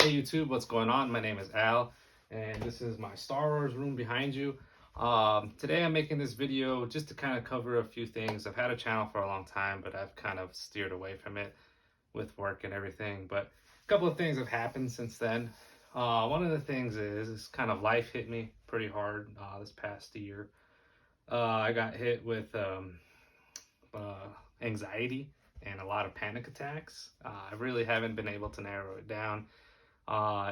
Hey YouTube, what's going on? My name is Al, and this is my Star Wars room behind you. Today I'm making this video just to kind of cover a few things. I've had a channel for a long time, but I've kind of steered away from it with work and everything. But a couple of things have happened since then. One of the things is kind of life hit me pretty hard this past year. I got hit with uh, anxiety and a lot of panic attacks. I really haven't been able to narrow it down.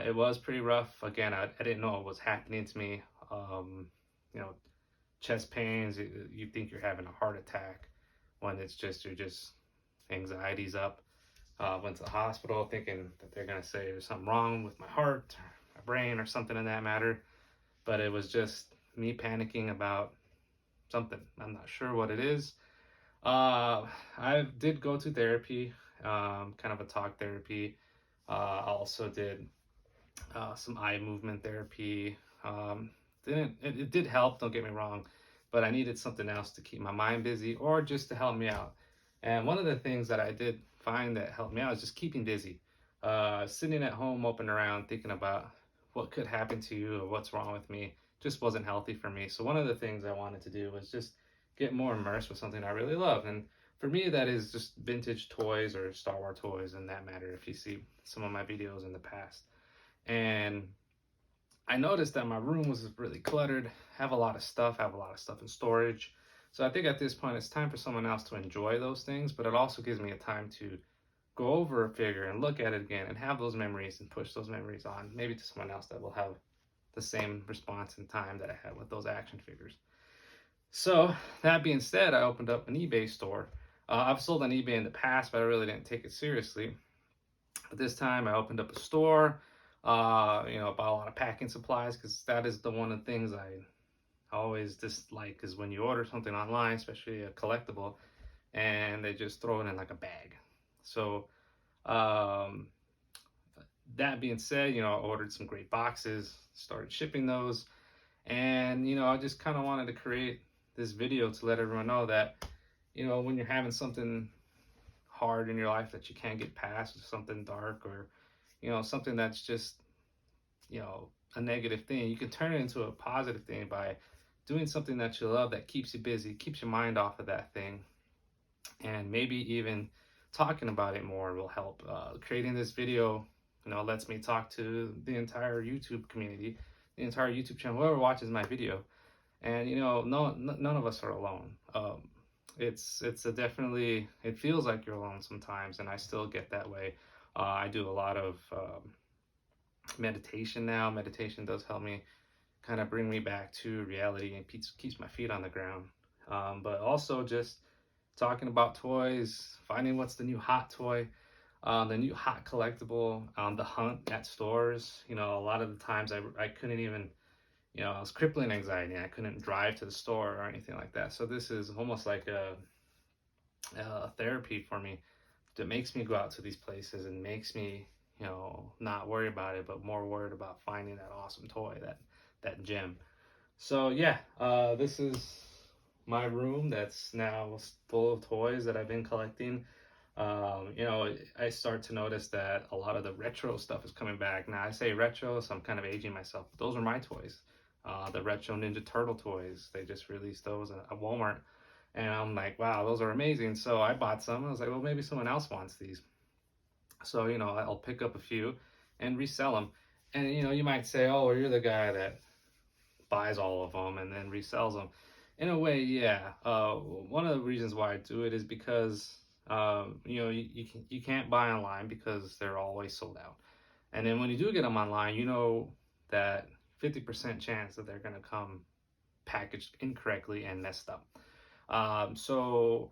It was pretty rough. Again, I didn't know what was happening to me. You know, chest pains, you think you're having a heart attack when it's just, you're just, anxiety's up. Went to the hospital thinking that they're going to say there's something wrong with my heart, or my brain, or something in that matter. But it was just me panicking about something. I'm not sure what it is. I did go to therapy, kind of a talk therapy. I also did some eye movement therapy. Didn't it did help, don't get me wrong, but I needed something else to keep my mind busy or just to help me out. And one of the things that I did find that helped me out is just keeping busy. Sitting at home moping around thinking about what could happen to you or what's wrong with me just wasn't healthy for me. So one of the things I wanted to do was just get more immersed with something I really love. And for me, that is just vintage toys or Star Wars toys in that matter, if you see some of my videos in the past. And I noticed that my room was really cluttered, have a lot of stuff, have a lot of stuff in storage. So I think at this point it's time for someone else to enjoy those things, but it also gives me a time to go over a figure and look at it again and have those memories and push those memories on, maybe to someone else that will have the same response in time that I had with those action figures. So that being said, I opened up an eBay store. I've sold on eBay in the past, but I really didn't take it seriously. But this time I opened up a store, bought a lot of packing supplies because that is the one of the things I always dislike is when you order something online, especially a collectible, and they just throw it in like a bag. So um, that being said, I ordered some great boxes, started shipping those, and I just kind of wanted to create this video to let everyone know that when you're having something hard in your life that you can't get past, or something dark, or something that's just a negative thing, you can turn it into a positive thing by doing something that you love that keeps you busy, keeps your mind off of that thing, and maybe even talking about it more will help. Creating this video lets me talk to the entire YouTube community, the entire YouTube channel, whoever watches my video. And none of us are alone. It's a definitely, it feels like you're alone sometimes, and I still get that way. I do a lot of meditation now. Meditation does help me kind of bring me back to reality and keeps my feet on the ground. But also just talking about toys, finding what's the new hot toy, the new hot collectible, the hunt at stores. A lot of the times I couldn't even, I was crippling anxiety and I couldn't drive to the store or anything like that. So this is almost like a therapy for me that makes me go out to these places and makes me, not worry about it, but more worried about finding that awesome toy, that gem. So yeah, this is my room that's now full of toys that I've been collecting. I start to notice that a lot of the retro stuff is coming back. Now I say retro, so I'm kind of aging myself. But those are my toys. The retro Ninja Turtle toys. They just released those at Walmart. And I'm like, wow, those are amazing. So I bought some. I was like, well, maybe someone else wants these. So, I'll pick up a few and resell them. And, you might say, oh, well, you're the guy that buys all of them and then resells them. In a way, yeah. One of the reasons why I do it is because, you can't buy online because they're always sold out. And then when you do get them online, that 50% chance that they're going to come packaged incorrectly and messed up. So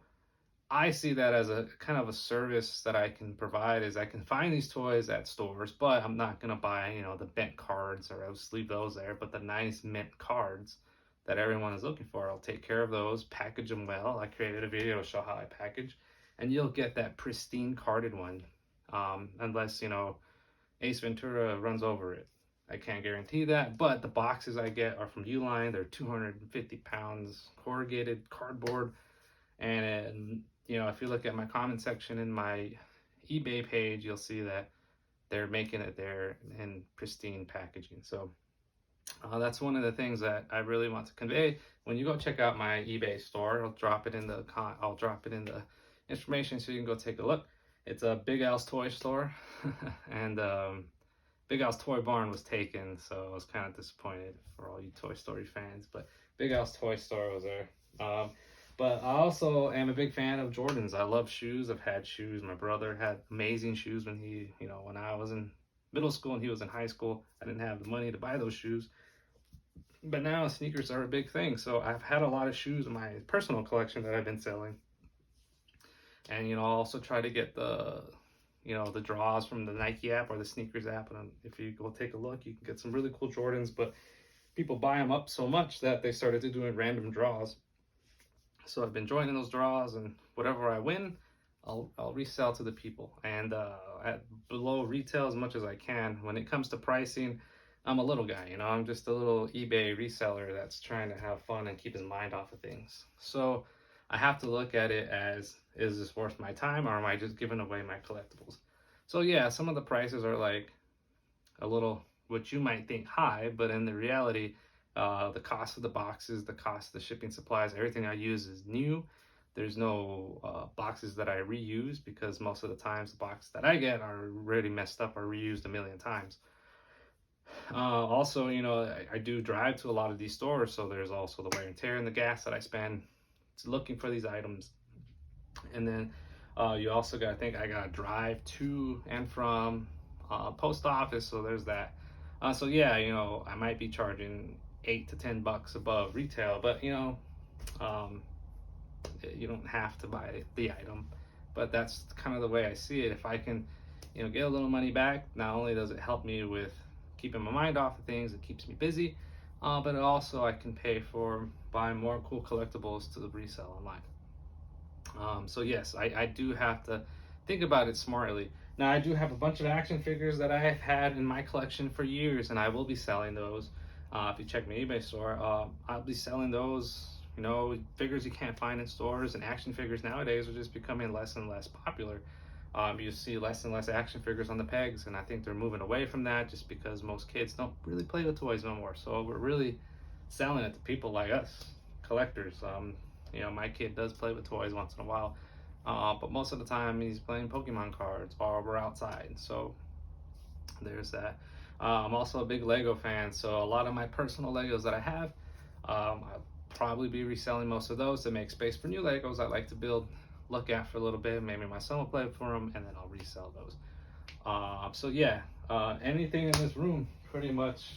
I see that as a kind of a service that I can provide is I can find these toys at stores, but I'm not going to buy, the bent cards, or I'll just leave those there. But the nice mint cards that everyone is looking for, I'll take care of those, package them well. I created a video to show how I package, and you'll get that pristine carded one. Unless, Ace Ventura runs over it. I can't guarantee that, but the boxes I get are from Uline. They're 250 pounds corrugated cardboard. And if you look at my comment section in my eBay page, you'll see that they're making it there in pristine packaging. So that's one of the things that I really want to convey. When you go check out my eBay store, I'll drop it in the information so you can go take a look. It's a Big Al's toy store, and Big Al's Toy Barn was taken, so I was kind of disappointed for all you Toy Story fans. But Big Al's Toy Store was there. But I also am a big fan of Jordans. I love shoes. I've had shoes. My brother had amazing shoes when I was in middle school and he was in high school. I didn't have the money to buy those shoes. But now sneakers are a big thing. So I've had a lot of shoes in my personal collection that I've been selling. And, I also try to get the draws from the Nike app or the sneakers app. And if you go take a look, you can get some really cool Jordans, but people buy them up so much that they started to doing random draws. So I've been joining those draws, and whatever I win, I'll resell to the people, and at below retail as much as I can. When it comes to pricing, I'm a little guy, I'm just a little eBay reseller that's trying to have fun and keep his mind off of things. So I have to look at it as, is this worth my time, or am I just giving away my collectibles? So yeah, some of the prices are like a little, what you might think high, but in the reality, the cost of the boxes, the cost of the shipping supplies, everything I use is new. There's no boxes that I reuse, because most of the times the boxes that I get are already messed up or reused a million times. Also, I do drive to a lot of these stores, so there's also the wear and tear and the gas that I spend looking for these items. And then you also got to think I got to drive to and from post office, so there's that. So yeah, I might be charging $8 to $10 above retail, but you don't have to buy the item. But that's kind of the way I see it. If I can, get a little money back, not only does it help me with keeping my mind off of things, it keeps me busy, but also I can pay for buying more cool collectibles to resell online. So yes, I do have to think about it smartly. Now I do have a bunch of action figures that I have had in my collection for years, and I will be selling those. If you check my eBay store, I'll be selling those. Figures you can't find in stores, and action figures nowadays are just becoming less and less popular. You see less and less action figures on the pegs, and I think they're moving away from that just because most kids don't really play with toys no more. So we're really selling it to people like us, collectors. My kid does play with toys once in a while, but most of the time he's playing Pokemon cards or we're outside. So there's that. I'm also a big Lego fan, so a lot of my personal Legos that I have, I'll probably be reselling most of those to make space for new Legos I like to build, look at for a little bit. Maybe my son will play for them, and then I'll resell those. So yeah, anything in this room pretty much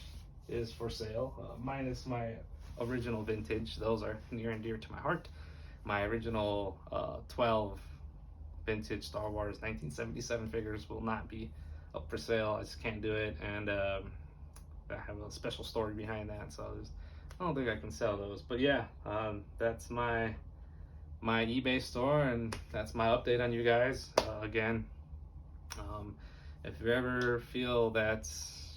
is for sale, minus my original vintage. Those are near and dear to my heart. My original 12 vintage Star Wars 1977 figures will not be up for sale. I just can't do it, and I have a special story behind that, so I don't think I can sell those. But yeah, that's my eBay store, and that's my update on you guys. Again, if you ever feel that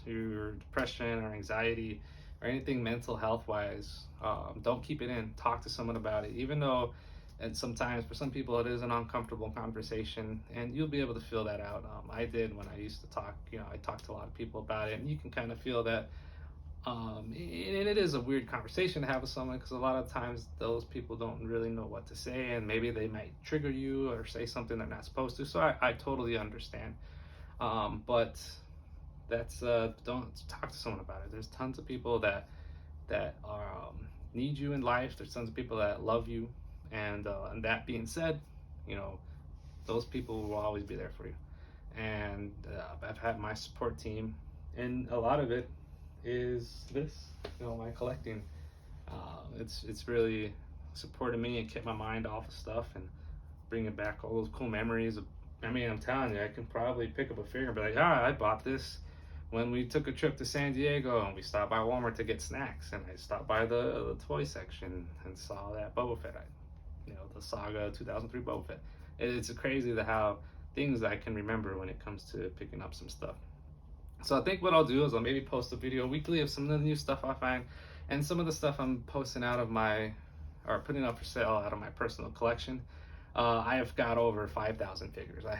your depression or anxiety or anything mental health wise, don't keep it in. Talk to someone about it, even though, and sometimes for some people it is an uncomfortable conversation, and you'll be able to feel that out. I did when I used to talk. I talked to a lot of people about it, and you can kind of feel that. And it is a weird conversation to have with someone, because a lot of times those people don't really know what to say, and maybe they might trigger you or say something they're not supposed to. So I totally understand. But that's don't talk to someone about it. There's tons of people that are, need you in life. There's tons of people that love you, and that being said, those people will always be there for you. And I've had my support team, and a lot of it is this, my collecting. It's really supported me and kept my mind off of stuff and bringing back all those cool memories. I'm telling you, I can probably pick up a figure and be like, I bought this when we took a trip to San Diego, and we stopped by Walmart to get snacks, and I stopped by the toy section and saw that Boba Fett, the Saga 2003 Boba Fett. It's crazy how things I can remember when it comes to picking up some stuff. So I think what I'll do is I'll maybe post a video weekly of some of the new stuff I find, and some of the stuff I'm posting out of putting up for sale out of my personal collection. I have got over 5,000 figures. I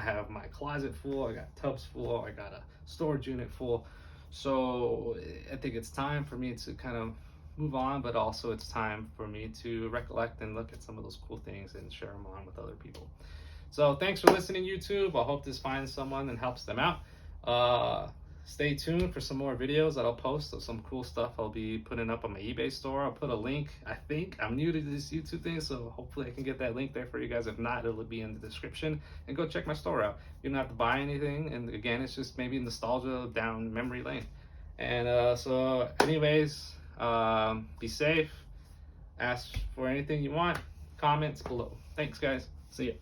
have my closet full, I got tubs full, I got a storage unit full. So I think it's time for me to kind of move on, but also it's time for me to recollect and look at some of those cool things and share them on with other people. So thanks for listening, YouTube. I hope this finds someone and helps them out. Stay tuned for some more videos that I'll post of some cool stuff I'll be putting up on my eBay store. I'll put a link. I think I'm new to this YouTube thing, so hopefully I can get that link there for you guys. If not, it'll be in the description. And go check my store out. You don't have to buy anything. And again, it's just maybe nostalgia down memory lane. And so anyways, be safe. Ask for anything you want. Comments below. Thanks, guys. See ya.